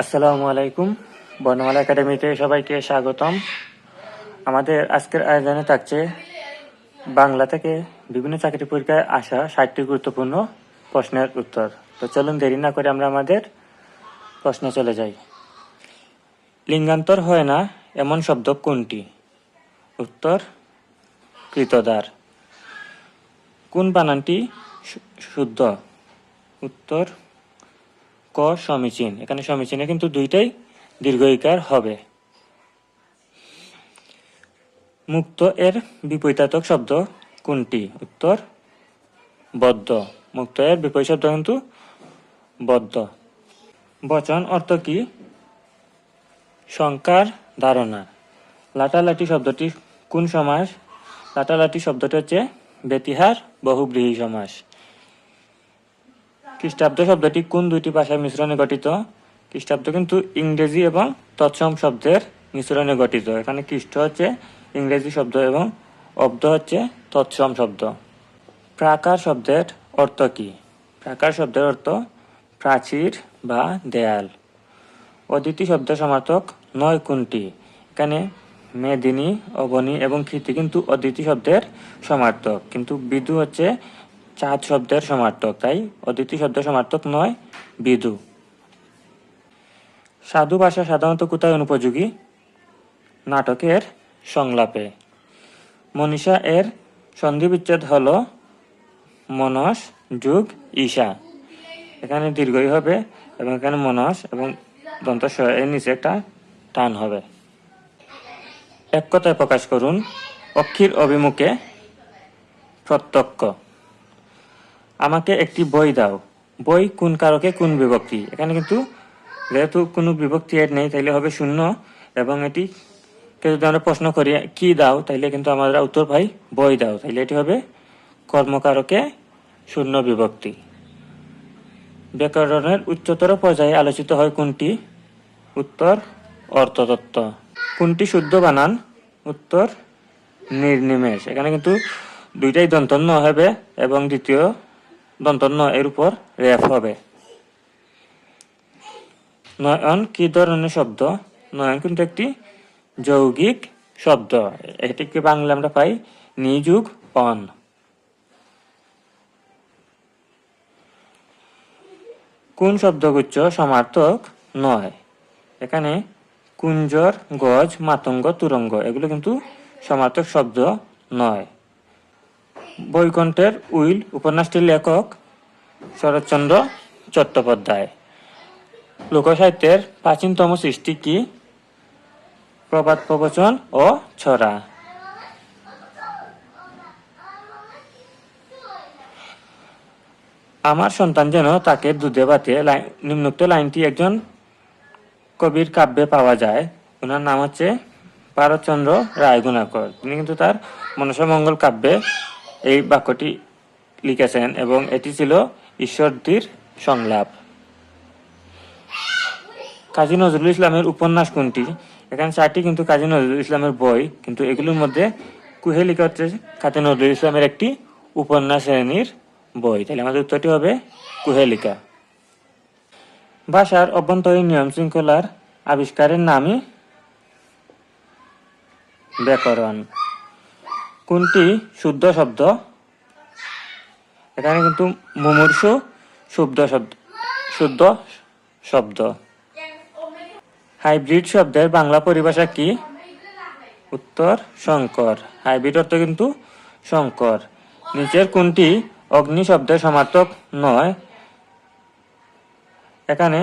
আসসালামু আলাইকুম। বর্ণমালা একাডেমিতে সবাইকে স্বাগতম। আমাদের আজকের আয়োজনে থাকছে বাংলা থেকে বিভিন্ন চাকরি পরীক্ষায় আসা 60টি গুরুত্বপূর্ণ প্রশ্নের উত্তর। তো চলুন দেরি না করে আমরা আমাদের প্রশ্নে চলে যাই। লিঙ্গান্তর হয় না এমন শব্দ কোনটি? উত্তর কৃতদার। কোন বানানটি শুদ্ধ? উত্তর ক সমীচীন। এখানে সমীচীনে কিন্তু দুইটাই দীর্ঘইকার হবে। মুক্ত এর বিপরীতার্থক শব্দ কোনটি? উত্তর বদ্ধ। মুক্ত এর বিপরীত শব্দ কিন্তু বদ্ধ। বচন অর্থ কি? সংখ্যার ধারণা। লাটালাটি শব্দটি কোন সমাস? লাটালাটি শব্দটি হচ্ছে ব্যতিহার বহুব্রীহি সমাস। খ্রিস্টাব্দ শব্দটি কোন দুইটি ভাষার মিশ্রণে গঠিত? খ্রিস্টাব্দ কিন্তু ইংরেজি এবং তৎসম শব্দের মিশ্রণে গঠিত। এখানে খ্রিস্ট হচ্ছে ইংরেজি শব্দ এবং অব্দ হচ্ছে তৎসম শব্দ। প্রাকার শব্দের অর্থ কি? প্রাকার শব্দের অর্থ প্রাচীর বা দেয়াল। অদিতি শব্দের সমার্থক নয় কোনটি? এখানে মেদিনী, অবনী এবং কৃতি কিন্তু অদিতি শব্দের সমার্থক, কিন্তু বিদু হচ্ছে চাঁদ শব্দের সমার্থক, তাই অদিতি শব্দের সমার্থক নয় বিদু। সাধু ভাষা সাধারণত কোথায় অনুপযোগী? নাটকের সংলাপে। মনীষা এর সন্ধি বিচ্ছেদ হল মনস যুগ ঈশা। এখানে দীর্ঘই হবে এবং এখানে মনস এবং দন্ত এর নিচে একটা টান হবে। এক কথায় প্রকাশ করুন। অক্ষির অভিমুখে প্রত্যক্ষ। আমাকে একটি বই দাও। বই কোন কারকে কোন বিভক্তি? এখানে কিন্তু যেহেতু কোনো বিভক্তি এর নেই তাইলে হবে শূন্য, এবং এটি যদি আমরা প্রশ্ন করি কি দাও, তাইলে কিন্তু আমরা উত্তর পাই বই দাও, তাইলে এটি হবে কর্মকারকে শূন্য বিভক্তি। ব্যাকরণের উচ্চতর পর্যায়ে আলোচিত হয় কোনটি? উত্তর অর্থতত্ত্ব। কোনটি শুদ্ধ বানান? উত্তর নির্নিমেষ। এখানে কিন্তু দুইটাই দন্তন্য হবে এবং দ্বিতীয় দন্তন্য এর উপর রেফ হবে। নয়ন কি ধরনের শব্দ? নয়ন কিন্তু একটি যৌগিক শব্দ। এটিকে বাংলা আমরা পাই নিযুগ অন। কোন শব্দগুচ্ছ সমার্থক নয়? এখানে কুঞ্জর, গজ, মাতঙ্গ, তুরঙ্গ এগুলো কিন্তু সমার্থক শব্দ নয়। বৈকুণ্ঠের উইল উপন্যাসটির লেখক শরৎচন্দ্র চট্টোপাধ্যায়। লোকসাহিত্যের প্রাচীনতম সৃষ্টি কি? প্রবাদ প্রবচন ও ছড়া। আমার সন্তান যেন তাকে দুধে ভাতে। নিম্নোক্ত লাইনটি একজন কবির কাব্যে পাওয়া যায়। ওনার নাম হচ্ছে ভারতচন্দ্র রায়গুণাকর। তিনি কিন্তু তার মনসা মঙ্গল কাব্যে এই বাক্যটি লিখেছেন এবং এটি ছিল ঈশ্বরদীর সংলাপ। কাজী নজরুল ইসলামের উপন্যাস কোনটি? এখানে 4টি কিন্তু কাজী নজরুল ইসলামের বই, কিন্তু এগুলোর মধ্যে কুহেলিকা হচ্ছে কাজী নজরুল ইসলামের একটি উপন্যাস শ্রেণীর বই, তাহলে আমাদের উত্তরটি হবে কুহেলিকা। ভাষার অভ্যন্তরীণ নিয়ম শৃঙ্খলার আবিষ্কারের নামই ব্যাকরণ। কোনটি শুদ্ধ শব্দ? এখানে কিন্তু মুমূর্ষু শুদ্ধ শব্দ। হাইব্রিড শব্দের বাংলা পরিভাষা কি? উত্তর সংকর। হাইব্রিড অর্থ কিন্তু সংকর। নিচের কোনটি অগ্নি শব্দের সমার্থক নয়? এখানে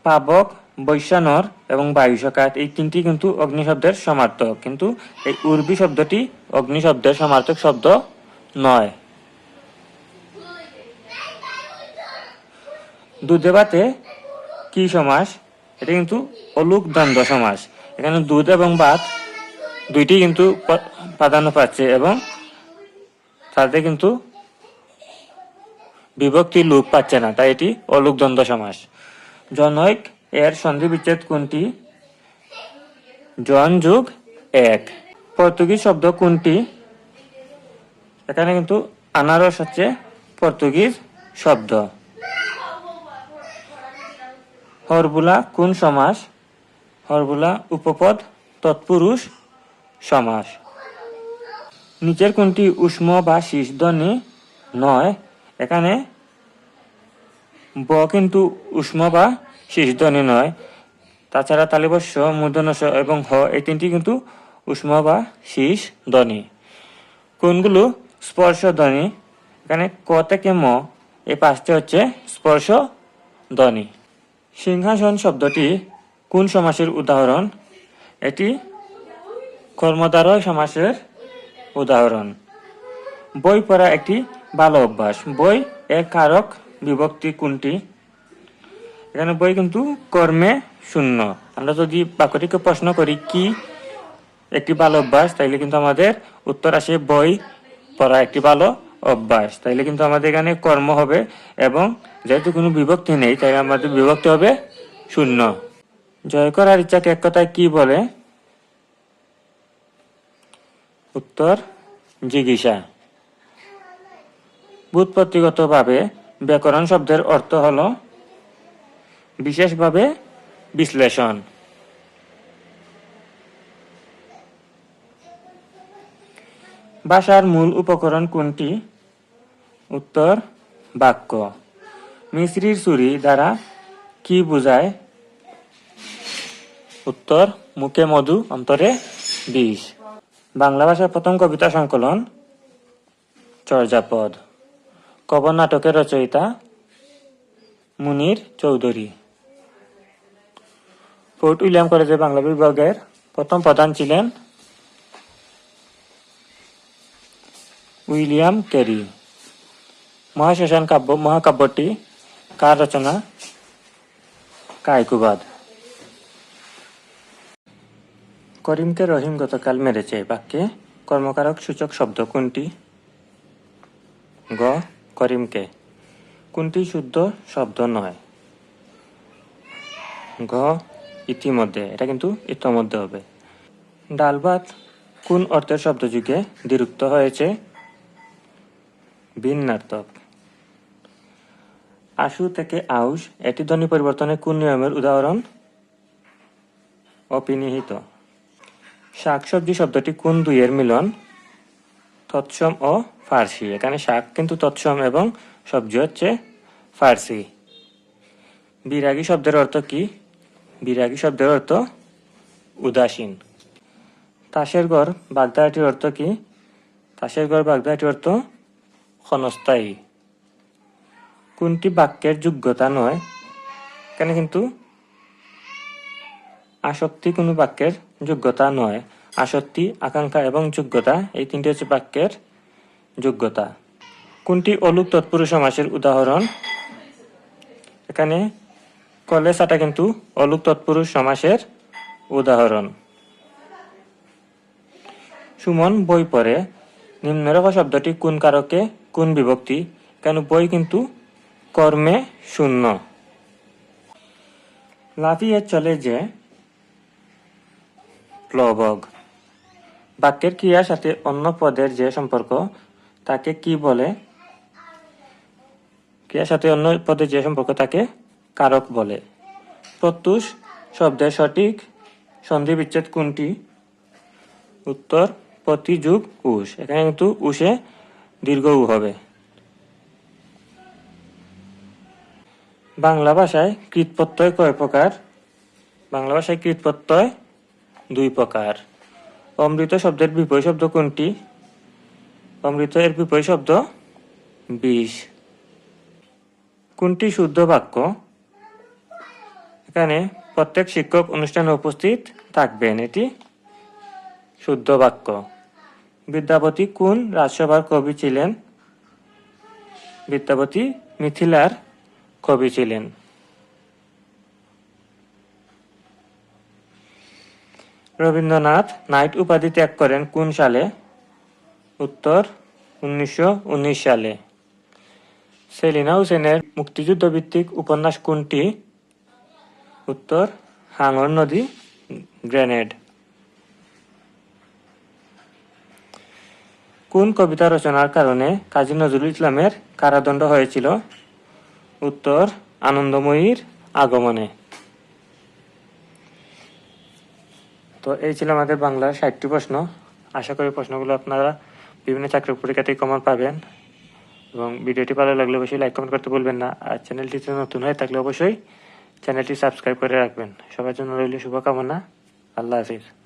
পাবক, বৈশ্যানর এবং বায়ুসকাত এই তিনটি কিন্তু অগ্নি শব্দের সমার্থক, কিন্তু এই উর্বী শব্দটি অগ্নি শব্দের সমার্থক শব্দ নয়। দুধে ভাতে কি সমাস? এটা কিন্তু অলুক দ্বন্দ্ব সমাস। এখানে দুধ এবং ভাত দুইটি কিন্তু প্রাধান্য পাচ্ছে এবং তাতে কিন্তু বিভক্তি লোপ পাচ্ছে না, তাই এটি অলুক দ্বন্দ্ব সমাস। জনৈক এর সন্ধি বিচ্ছেদ কোনটি? জন যুগ এক। পর্তুগিজ শব্দ কোনটি? এখানে কিন্তু আনারস হচ্ছে পর্তুগিজ শব্দ। হরবুলা কোন সমাস? হরবুলা উপপদ তৎপুরুষ সমাস। নিচের কোনটি উষ্ম বা শীষ ধ্বনি নয়? এখানে ব কিন্তু উষ্ম বা শীষ ধ্বনি নয়। তাছাড়া তালিবস্য, মূর্ধন্য এবং হ এই তিনটি কিন্তু উষ্ম বা শীষ ধ্বনি। কোনগুলো স্পর্শ ধ্বনি? এখানে ক থেকে ম এই পাঁচটি হচ্ছে স্পর্শ ধ্বনি। সিংহাসন শব্দটি কোন সমাসের উদাহরণ? এটি কর্মধারয় সমাসের উদাহরণ। বই পড়া একটি ভালো অভ্যাস। বই এর কারক বিভক্তি কোনটি? এখানে বই কিন্তু কর্মে শূন্য। আমরা যদি বাক্যটিকে প্রশ্ন করি কি একটি ভালো অভ্যাস, তাইলে কিন্তু আমাদের উত্তর আসে বই পড়া একটি ভালো অভ্যাস। তাইলে কিন্তু আমাদের এখানে কর্ম হবে এবং যেহেতু কোনো বিভক্তি নেই তাই আমাদের বিভক্তি হবে শূন্য। জয় করার ইচ্ছাকে এক কথায় কি বলে? উত্তর জিজ্ঞাসা। ব্যুৎপত্তিগতভাবে ব্যাকরণ শব্দের অর্থ হল বিশেষভাবে বিশ্লেষণ। ভাষার মূল উপকরণ কোনটি? উত্তর বাক্য। মিশ্রির ছুরি দ্বারা কি বোঝায়? উত্তর মুখে মধু অন্তরে বিষ। বাংলা ভাষার প্রথম কবিতা সংকলন চর্যাপদ। কবর নাটকের রচয়িতা মুনির চৌধুরী। ফোর্ট উইলিয়াম কলেজের বাংলা বিভাগের প্রথম প্রধান ছিলেন উইলিয়াম ক্যারি। মহাশ্মশান মহাকাব্যটি কার রচনা? কায়কুবাদ। করিমকে রহিম গতকাল মেরেছে বাক্যে কর্মকারক সূচক শব্দ কোনটি? গ করিমকে। কোনটি শুদ্ধ শব্দ নয়? গ ইতিমধ্যে। এটা কিন্তু ইতোমধ্যে হবে। ডাল ভাত কোন অর্থের শব্দযুগে দ্বিরুক্ত হয়েছে? ভিন্নার্থক। আশু থেকে আউশ এটি ধ্বনি পরিবর্তনের কোন নিয়মের উদাহরণ? অপিনিহিত। শাকসবজি শব্দটি কোন দুইয়ের মিলন? তৎসম ও ফার্সি। এখানে শাক কিন্তু তৎসম এবং সবজি হচ্ছে ফার্সি। বিরাগী শব্দের অর্থ কি? বিরাগী শব্দের অর্থ উদাসীন। তাসের ঘর বাগধারাটির অর্থ কি? তাসের ঘর বাগধারাটির অর্থ ক্ষণস্থায়ী। কোনটি বাক্যের যোগ্যতা নয়? এখানে কিন্তু আসক্তি কোনো বাক্যের যোগ্যতা নয়। আসক্তি, আকাঙ্ক্ষা এবং যোগ্যতা এই তিনটি হচ্ছে বাক্যের যোগ্যতা। কোনটি অলুক তৎপুরুষ সমাসের উদাহরণ? এখানে কলেসাটা কিন্তু অলুক তৎপুরুষ সমাসের উদাহরণ। সুমন বই পড়ে নিম্নরেখা শব্দটি কোন কারকে কোন বিভক্তি? কেন বই কিন্তু কর্মে শূন্য। লাফিয়ে চলে যে প্লবগ। বাক্যের ক্রিয়ার সাথে অন্য পদের যে সম্পর্ক তাকে কি বলে? ক্রিয়ার সাথে অন্য পদের যে সম্পর্ক তাকে কারক বলে। প্রত্যুষ শব্দের সঠিক সন্ধি বিচ্ছেদ কোনটি? উত্তর প্রতি যুগ উষ। এখানে কিন্তু উষে দীর্ঘ উ হবে। বাংলা ভাষায় কৃৎপ্রত্যয় কয় প্রকার? বাংলা ভাষায় কৃৎপ্রত্যয় দুই প্রকার। অমৃত শব্দের বিপরীত শব্দ কোনটি? অমৃত এর বিপরীত শব্দ বিষ। কোনটি শুদ্ধ বাক্য? এখানে প্রত্যেক শিক্ষক অনুষ্ঠানে উপস্থিত থাকবেন, এটি শুদ্ধ বাক্য। বিদ্যাপতি কোন রাজসভার কবি ছিলেন? বিদ্যাপতি মিথিলার কবি ছিলেন। রবীন্দ্রনাথ নাইট উপাধি ত্যাগ করেন কোন সালে? উত্তর 1919 সালে। সেলিনা হোসেনের মুক্তিযুদ্ধ ভিত্তিক উপন্যাস কোনটি? উত্তর হাঙর নদী গ্রেনেড। কোন কবিতা রচনার কারণে কাজী নজরুল ইসলামের কারাদণ্ড হয়েছিল? উত্তর আনন্দময়ীর আগমনে। তো এই ছিল আমাদের বাংলার 60টি প্রশ্ন। আশা করি প্রশ্নগুলো আপনারা বিভিন্ন চাকরির পরীক্ষাতেই কমন পাবেন। এবং ভিডিওটি ভালো লাগলে অবশ্যই লাইক কমেন্ট করতে ভুলবেন না। আর চ্যানেলটিতে নতুন হয়ে থাকলে অবশ্যই চ্যানেলটি সাবস্ক্রাইব করে রাখবেন। সবার জন্য রইল শুভকামনা। আল্লাহ হাফিজ।